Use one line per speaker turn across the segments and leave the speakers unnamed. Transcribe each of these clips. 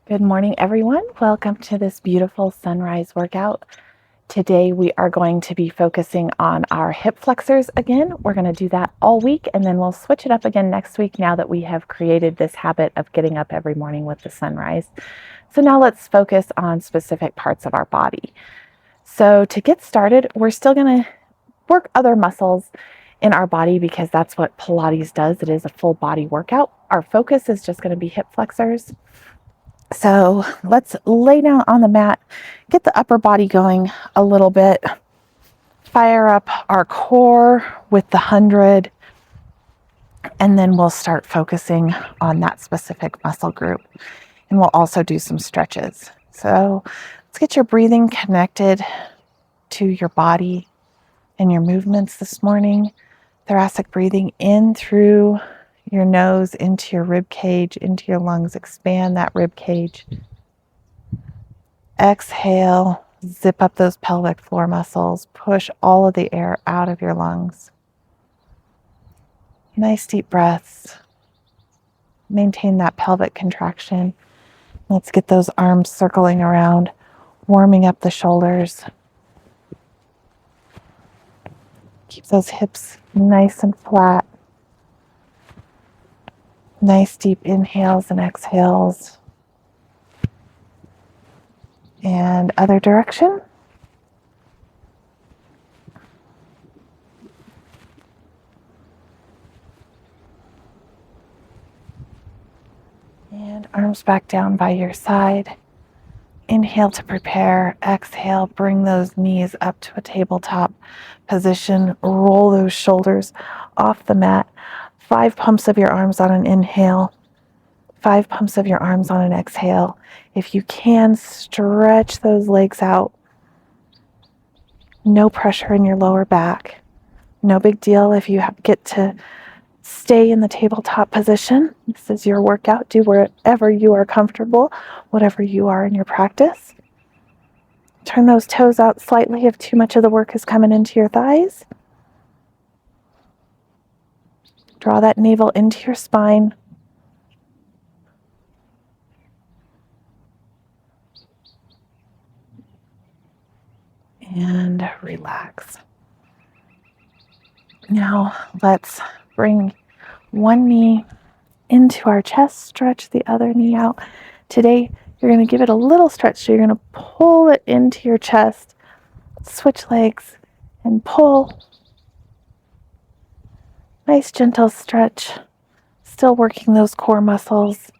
Good morning, everyone. Welcome to this beautiful sunrise workout. Today we are going to be focusing on our hip flexors again. We're going to do that all week, and then we'll switch it up again next week now that we have created this habit of getting up every morning with the sunrise. So now let's focus on specific parts of our body. So to get started, we're still going to work other muscles in our body because that's what Pilates does. It is a full body workout. Our focus is just going to be hip flexors. So let's lay down on the mat, get the upper body going a little bit, fire up our core with the 100, and then we'll start focusing on that specific muscle group. And we'll also do some stretches. So let's get your breathing connected to your body and your movements this morning. Thoracic breathing in through your nose, into your rib cage, into your lungs. Expand that rib cage. Exhale, zip up those pelvic floor muscles. Push all of the air out of your lungs. Nice deep breaths. Maintain that pelvic contraction. Let's get those arms circling around, warming up the shoulders. Keep those hips nice and flat. Nice deep inhales and exhales. And other direction. And arms back down by your side. Inhale to prepare. Exhale, bring those knees up to a tabletop position. Roll those shoulders off the mat. 5 pumps of your arms on an inhale. 5 pumps of your arms on an exhale. If you can, stretch those legs out. No pressure in your lower back. No big deal if you get to stay in the tabletop position. This is your workout. Do wherever you are comfortable, whatever you are in your practice. Turn those toes out slightly if too much of the work is coming into your thighs. Draw that navel into your spine. And relax. Now let's bring one knee into our chest, stretch the other knee out. Today, you're going to give it a little stretch, so you're going to pull it into your chest, switch legs, and pull. Nice gentle stretch, still working those core muscles.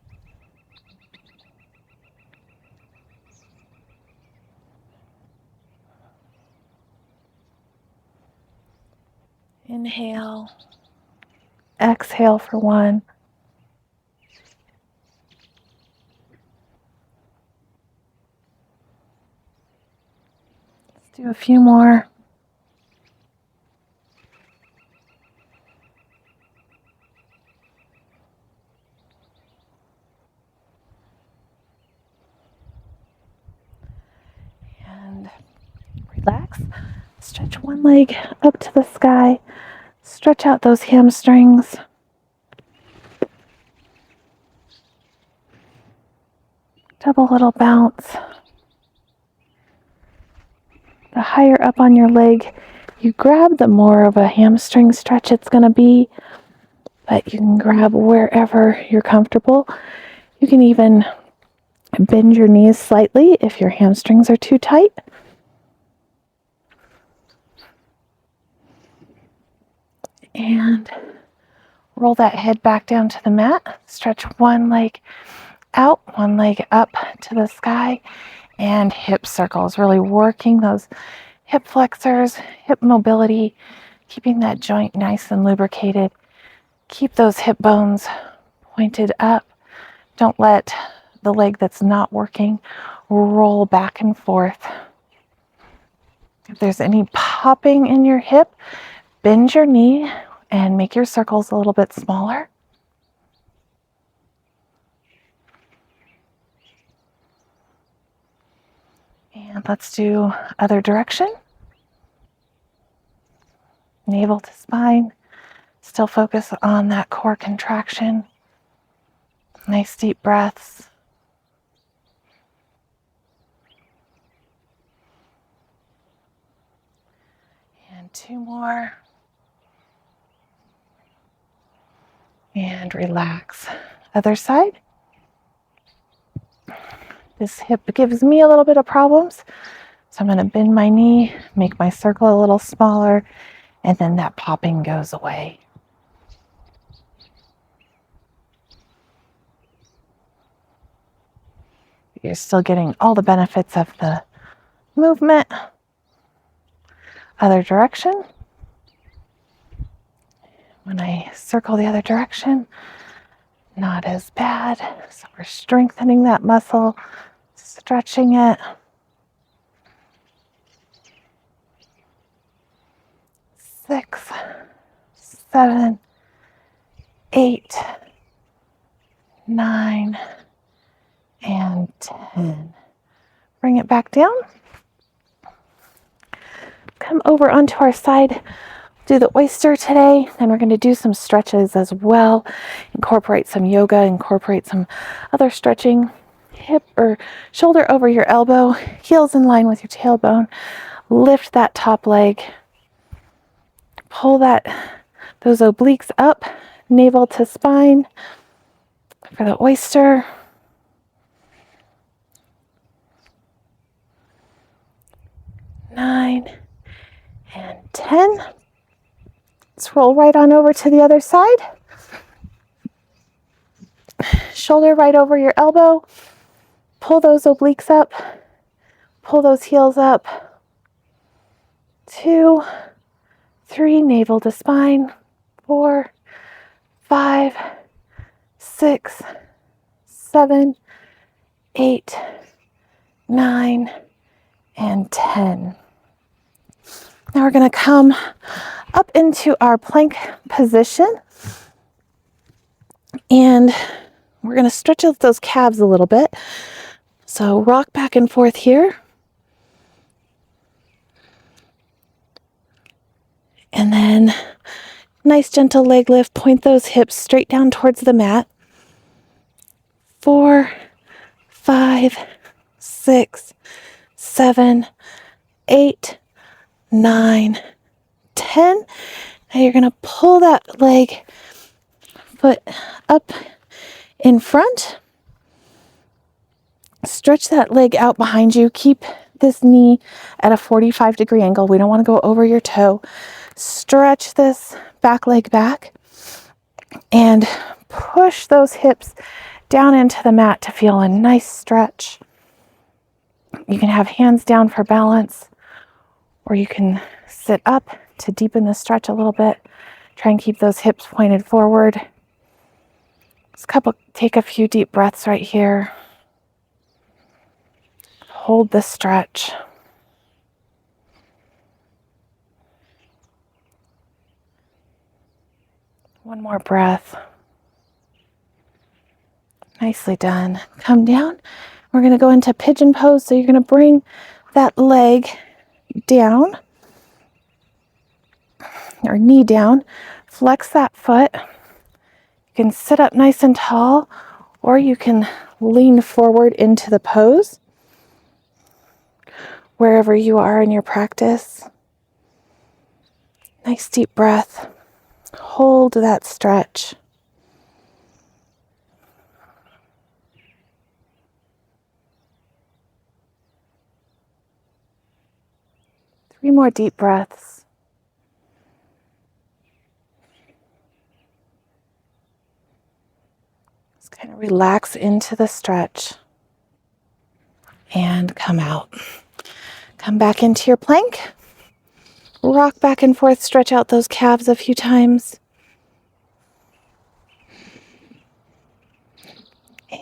Inhale, exhale for 1. Let's do a few more. And relax. Stretch one leg up to the sky. Stretch out those hamstrings. Double little bounce. The higher up on your leg you grab, the more of a hamstring stretch it's going to be. But you can grab wherever you're comfortable. You can even bend your knees slightly if your hamstrings are too tight. And roll that head back down to the mat. Stretch one leg out, one leg up to the sky. And hip circles, really working those hip flexors, hip mobility, keeping that joint nice and lubricated. Keep those hip bones pointed up. Don't let the leg that's not working roll back and forth. If there's any popping in your hip, bend your knee and make your circles a little bit smaller. And let's do other direction. Navel to spine. Still focus on that core contraction. Nice deep breaths. 2 more. And relax. Other side. This hip gives me a little bit of problems. So I'm going to bend my knee, make my circle a little smaller, and then that popping goes away. You're still getting all the benefits of the movement. Other direction. When I circle the other direction, not as bad. So we're strengthening that muscle, stretching it. 6, 7, 8, 9, and 10. Bring it back down. Come over onto our side. Do the oyster today, and we're going to do some stretches as well. Incorporate some yoga, incorporate some other stretching. Hip or shoulder over your elbow, heels in line with your tailbone. Lift that top leg. Pull those obliques up, navel to spine for the oyster. Nine and 10. Let's roll right on over to the other side. Shoulder right over your elbow. Pull those obliques up. Pull those heels up. 2, 3, navel to spine. 4, 5, 6, 7, 8, 9, and 10. Now we're going to come up into our plank position, and we're going to stretch out those calves a little bit. So rock back and forth here. And then nice gentle leg lift. Point those hips straight down towards the mat. 4, 5, 6, 7, 8, 9, 10. Now you're going to pull that foot up in front. Stretch that leg out behind you. Keep this knee at a 45-degree angle. We don't want to go over your toe. Stretch this back leg back and push those hips down into the mat to feel a nice stretch. You can have hands down for balance, or you can sit up to deepen the stretch a little bit. Try and keep those hips pointed forward. Take a few deep breaths right here. Hold the stretch. One more breath. Nicely done. Come down. We're going to go into pigeon pose. So you're going to bring that leg down, or knee down. Flex that foot. You can sit up nice and tall, or you can lean forward into the pose wherever you are in your practice. Nice deep breath. Hold that stretch. Three more deep breaths. Just kind of relax into the stretch and come out. Come back into your plank. Rock back and forth, stretch out those calves a few times.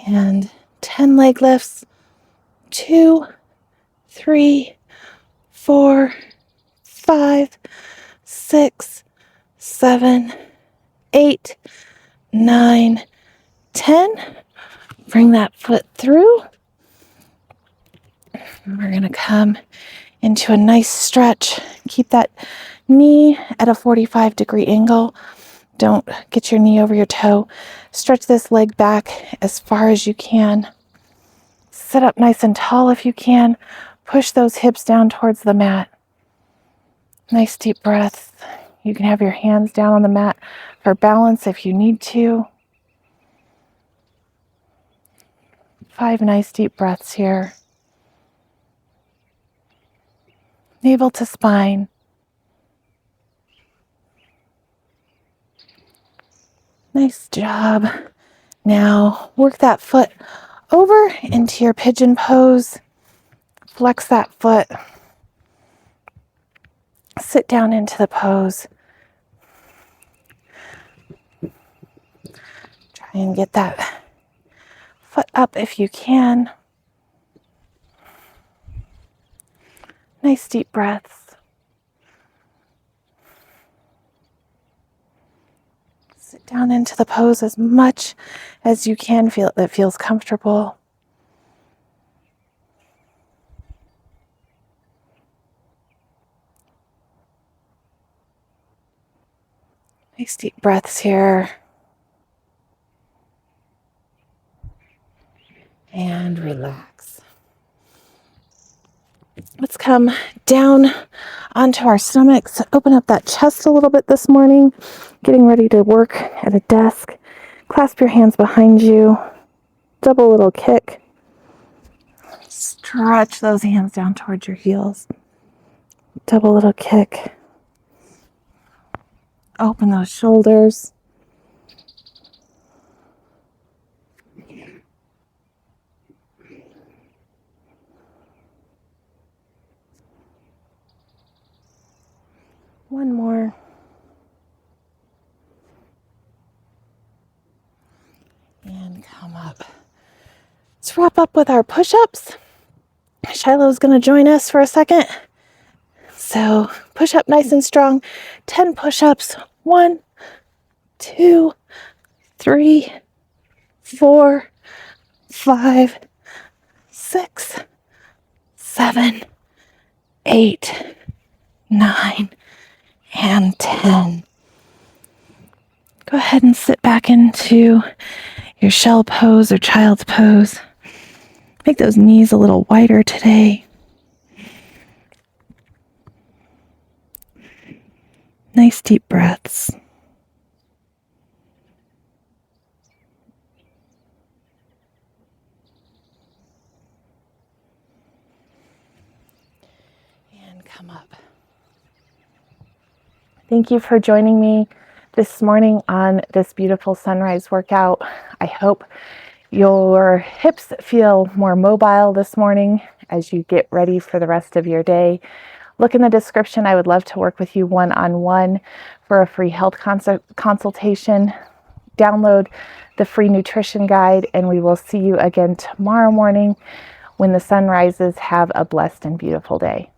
And 10 leg lifts. 2, 3, 4, 5, 6, 7, 8, 9, 10. Bring that foot through. And we're going to come into a nice stretch. Keep that knee at a 45-degree angle. Don't get your knee over your toe. Stretch this leg back as far as you can. Sit up nice and tall if you can. Push those hips down towards the mat. Nice deep breaths. You can have your hands down on the mat for balance if you need to. 5 nice deep breaths here. Navel to spine. Nice job. Now work that foot over into your pigeon pose. Flex that foot. Sit down into the pose. Try and get that foot up if you can. Nice deep breaths. Sit down into the pose as much as you can feel that feels comfortable. Nice deep breaths here. And relax. Let's come down onto our stomachs. Open up that chest a little bit this morning. Getting ready to work at a desk. Clasp your hands behind you. Double little kick. Stretch those hands down towards your heels. Double little kick. Open those shoulders. One more. And come up. Let's wrap up with our push-ups. Shiloh's going to join us for a second. So push up nice and strong. 10 push-ups. 1, 2, 3, 4, 5, 6, 7, 8, 9, and 10. Go ahead and sit back into your shell pose or child's pose. Make those knees a little wider today. Nice deep breaths. And come up. Thank you for joining me this morning on this beautiful sunrise workout. I hope your hips feel more mobile this morning as you get ready for the rest of your day. Look in the description. I would love to work with you one-on-one for a free health consultation. Download the free nutrition guide, and we will see you again tomorrow morning when the sun rises. Have a blessed and beautiful day.